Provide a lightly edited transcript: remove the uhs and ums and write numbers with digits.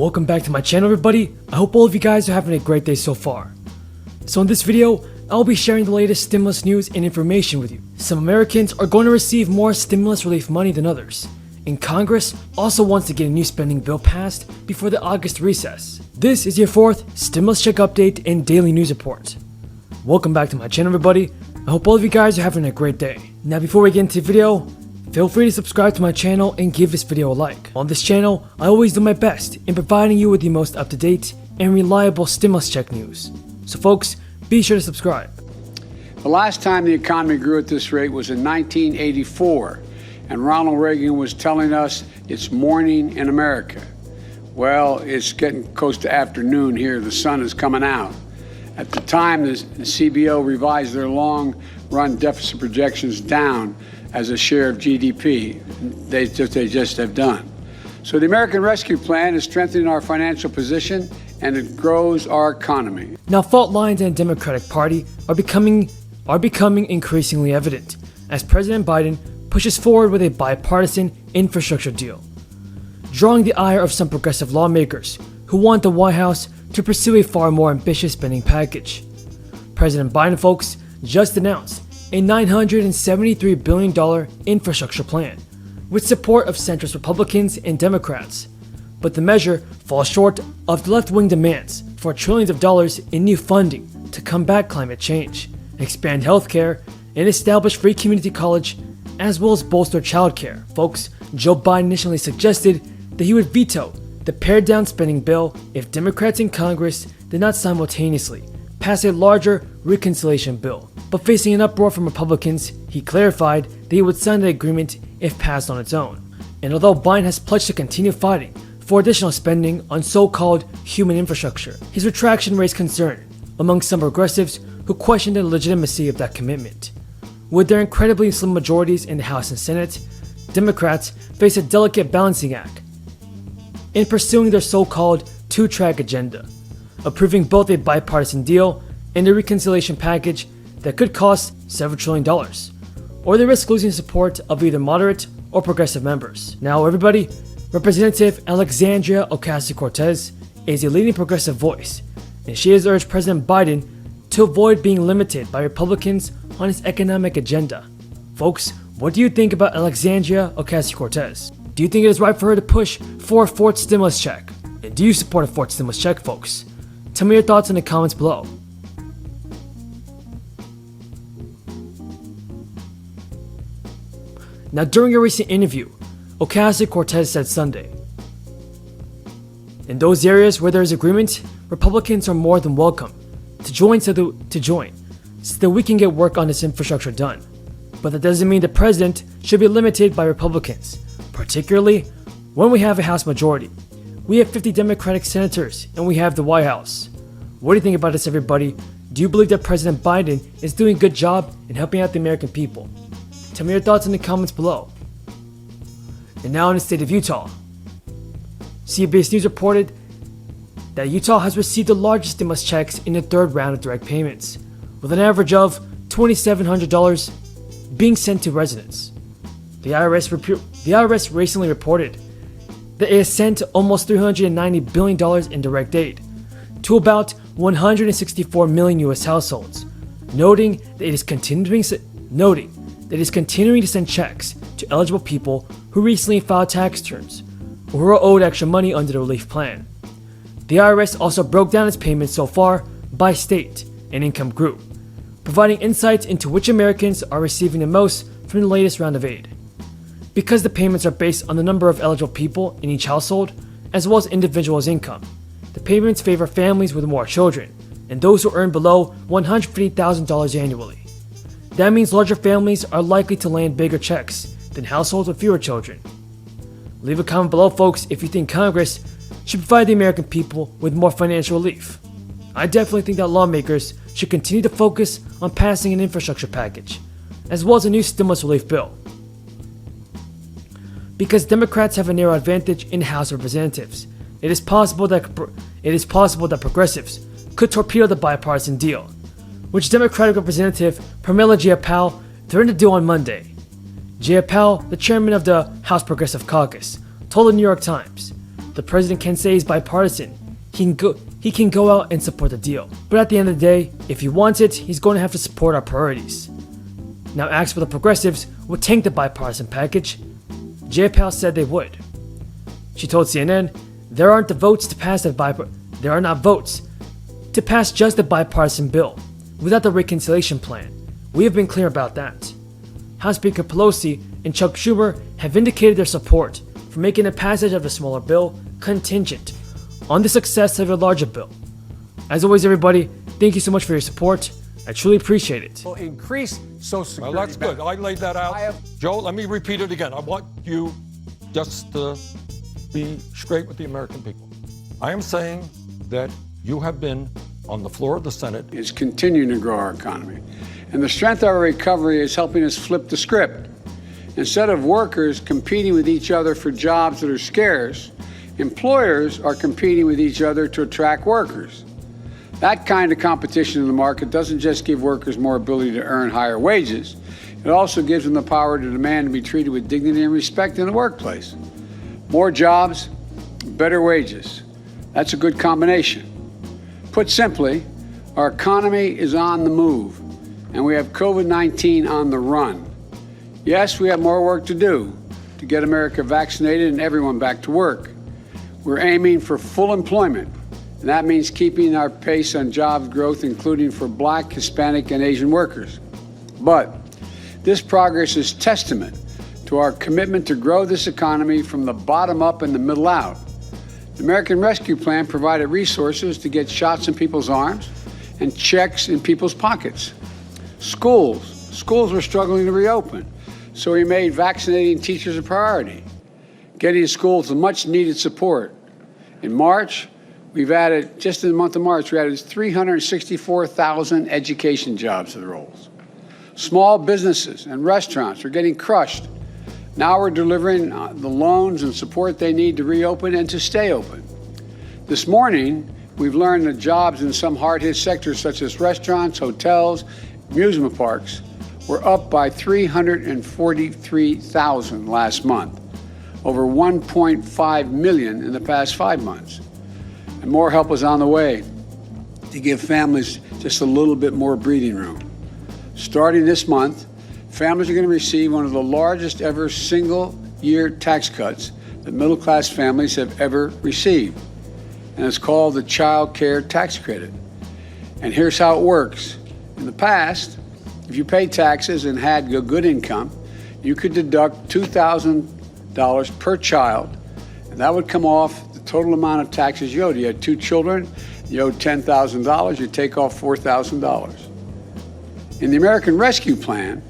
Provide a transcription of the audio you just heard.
Welcome back to my channel, everybody. I hope all of you guys are having a great day so far. So in this video, I'll be sharing the latest stimulus news and information with you. Some Americans are going to receive more stimulus relief money than others, and Congress also wants to get a new spending bill passed before the August recess. This is your fourth stimulus check update and daily news report. Welcome back to my channel, everybody. I hope all of you guys are having a great day. Now before we get into the video, feel free to subscribe to my channel and give this video a like. On this channel, I always do my best in providing you with the most up-to-date and reliable stimulus check news. So folks, be sure to subscribe. The last time the economy grew at this rate was in 1984, and Ronald Reagan was telling us it's morning in America. Well, it's getting close to afternoon here. The sun is coming out. At the time, the CBO revised their long-run deficit projections down as a share of GDP. They just have done. So the American Rescue Plan is strengthening our financial position, and it grows our economy. Now, fault lines in the Democratic Party are becoming increasingly evident as President Biden pushes forward with a bipartisan infrastructure deal, drawing the ire of some progressive lawmakers who want the White House to pursue a far more ambitious spending package. President Biden, folks, just announced a $973 billion infrastructure plan with support of centrist Republicans and Democrats. But the measure falls short of the left-wing demands for trillions of dollars in new funding to combat climate change, expand healthcare, and establish free community college, as well as bolster childcare. Folks, Joe Biden initially suggested that he would veto the pared-down spending bill if Democrats in Congress did not simultaneously pass a larger reconciliation bill. But facing an uproar from Republicans, he clarified that he would sign the agreement if passed on its own. And although Biden has pledged to continue fighting for additional spending on so-called human infrastructure, his retraction raised concern among some progressives who questioned the legitimacy of that commitment. With their incredibly slim majorities in the House and Senate, Democrats face a delicate balancing act in pursuing their so-called two-track agenda, approving both a bipartisan deal and a reconciliation package that could cost several $1 trillion, or they risk losing support of either moderate or progressive members. Now everybody, Representative Alexandria Ocasio-Cortez is a leading progressive voice, and she has urged President Biden to avoid being limited by Republicans on his economic agenda. Folks, what do you think about Alexandria Ocasio-Cortez? Do you think it is right for her to push for a fourth stimulus check? And do you support a fourth stimulus check, folks? Tell me your thoughts in the comments below. Now, during a recent interview, Ocasio-Cortez said Sunday, "In those areas where there is agreement, Republicans are more than welcome to join so that we can get work on this infrastructure done. But that doesn't mean the president should be limited by Republicans, particularly when we have a House majority. We have 50 Democratic senators and we have the White House. What do you think about this, everybody? Do you believe that President Biden is doing a good job in helping out the American people? Tell me your thoughts in the comments below." And now in the state of Utah, CBS News reported that Utah has received the largest stimulus checks in the third round of direct payments, with an average of $2,700 being sent to residents. The IRS recently reported that it has sent almost $390 billion in direct aid to about 164 million U.S. households, noting that it is continuing to send checks to eligible people who recently filed tax returns or who are owed extra money under the relief plan. The IRS also broke down its payments so far by state and income group, providing insights into which Americans are receiving the most from the latest round of aid. Because the payments are based on the number of eligible people in each household, as well as individuals' income, the payments favor families with more children and those who earn below $150,000 annually. That means larger families are likely to land bigger checks than households with fewer children. Leave a comment below, folks, if you think Congress should provide the American people with more financial relief. I definitely think that lawmakers should continue to focus on passing an infrastructure package, as well as a new stimulus relief bill. Because Democrats have a narrow advantage in the House of Representatives, it is possible that progressives could torpedo the bipartisan deal, which Democratic Representative Pramila Jayapal threatened to do on Monday. Jayapal, the chairman of the House Progressive Caucus, told the New York Times, the president can say he's bipartisan. He can go out and support the deal. But at the end of the day, if he wants it, he's going to have to support our priorities. Now asked whether progressives would tank the bipartisan package, Jayapal said they would. She told CNN, there are not votes to pass just the bipartisan bill without the reconciliation plan. We have been clear about that. House Speaker Pelosi and Chuck Schumer have indicated their support for making the passage of the smaller bill contingent on the success of a larger bill. As always, everybody, thank you so much for your support. I truly appreciate it. Will increase Social Security. Well, that's good. I laid that out. Joe, let me repeat it again. I want you just to be straight with the American people. I am saying that you have been on the floor of the Senate. Is continuing to grow our economy. And the strength of our recovery is helping us flip the script. Instead of workers competing with each other for jobs that are scarce, employers are competing with each other to attract workers. That kind of competition in the market doesn't just give workers more ability to earn higher wages, it also gives them the power to demand to be treated with dignity and respect in the workplace. More jobs, better wages. That's a good combination. Put simply, our economy is on the move, and we have COVID-19 on the run. Yes, we have more work to do to get America vaccinated and everyone back to work. We're aiming for full employment, and that means keeping our pace on jobs growth, including for Black, Hispanic, and Asian workers. But this progress is testament to our commitment to grow this economy from the bottom up and the middle out. The American Rescue Plan provided resources to get shots in people's arms and checks in people's pockets. Schools were struggling to reopen, so we made vaccinating teachers a priority, getting schools the much needed support. In March, just in the month of March, we added 364,000 education jobs to the rolls. Small businesses and restaurants are getting crushed. Now we're delivering the loans and support they need to reopen and to stay open. This morning, we've learned that jobs in some hard-hit sectors such as restaurants, hotels, amusement parks were up by 343,000 last month, over 1.5 million in the past 5 months. And more help is on the way to give families just a little bit more breathing room. Starting this month, families are going to receive one of the largest ever single-year tax cuts that middle-class families have ever received. And it's called the Child Care Tax Credit. And here's how it works. In the past, if you paid taxes and had a good income, you could deduct $2,000 per child, and that would come off the total amount of taxes you owed. You had 2 children, you owed $10,000, you take off $4,000. In the American Rescue Plan,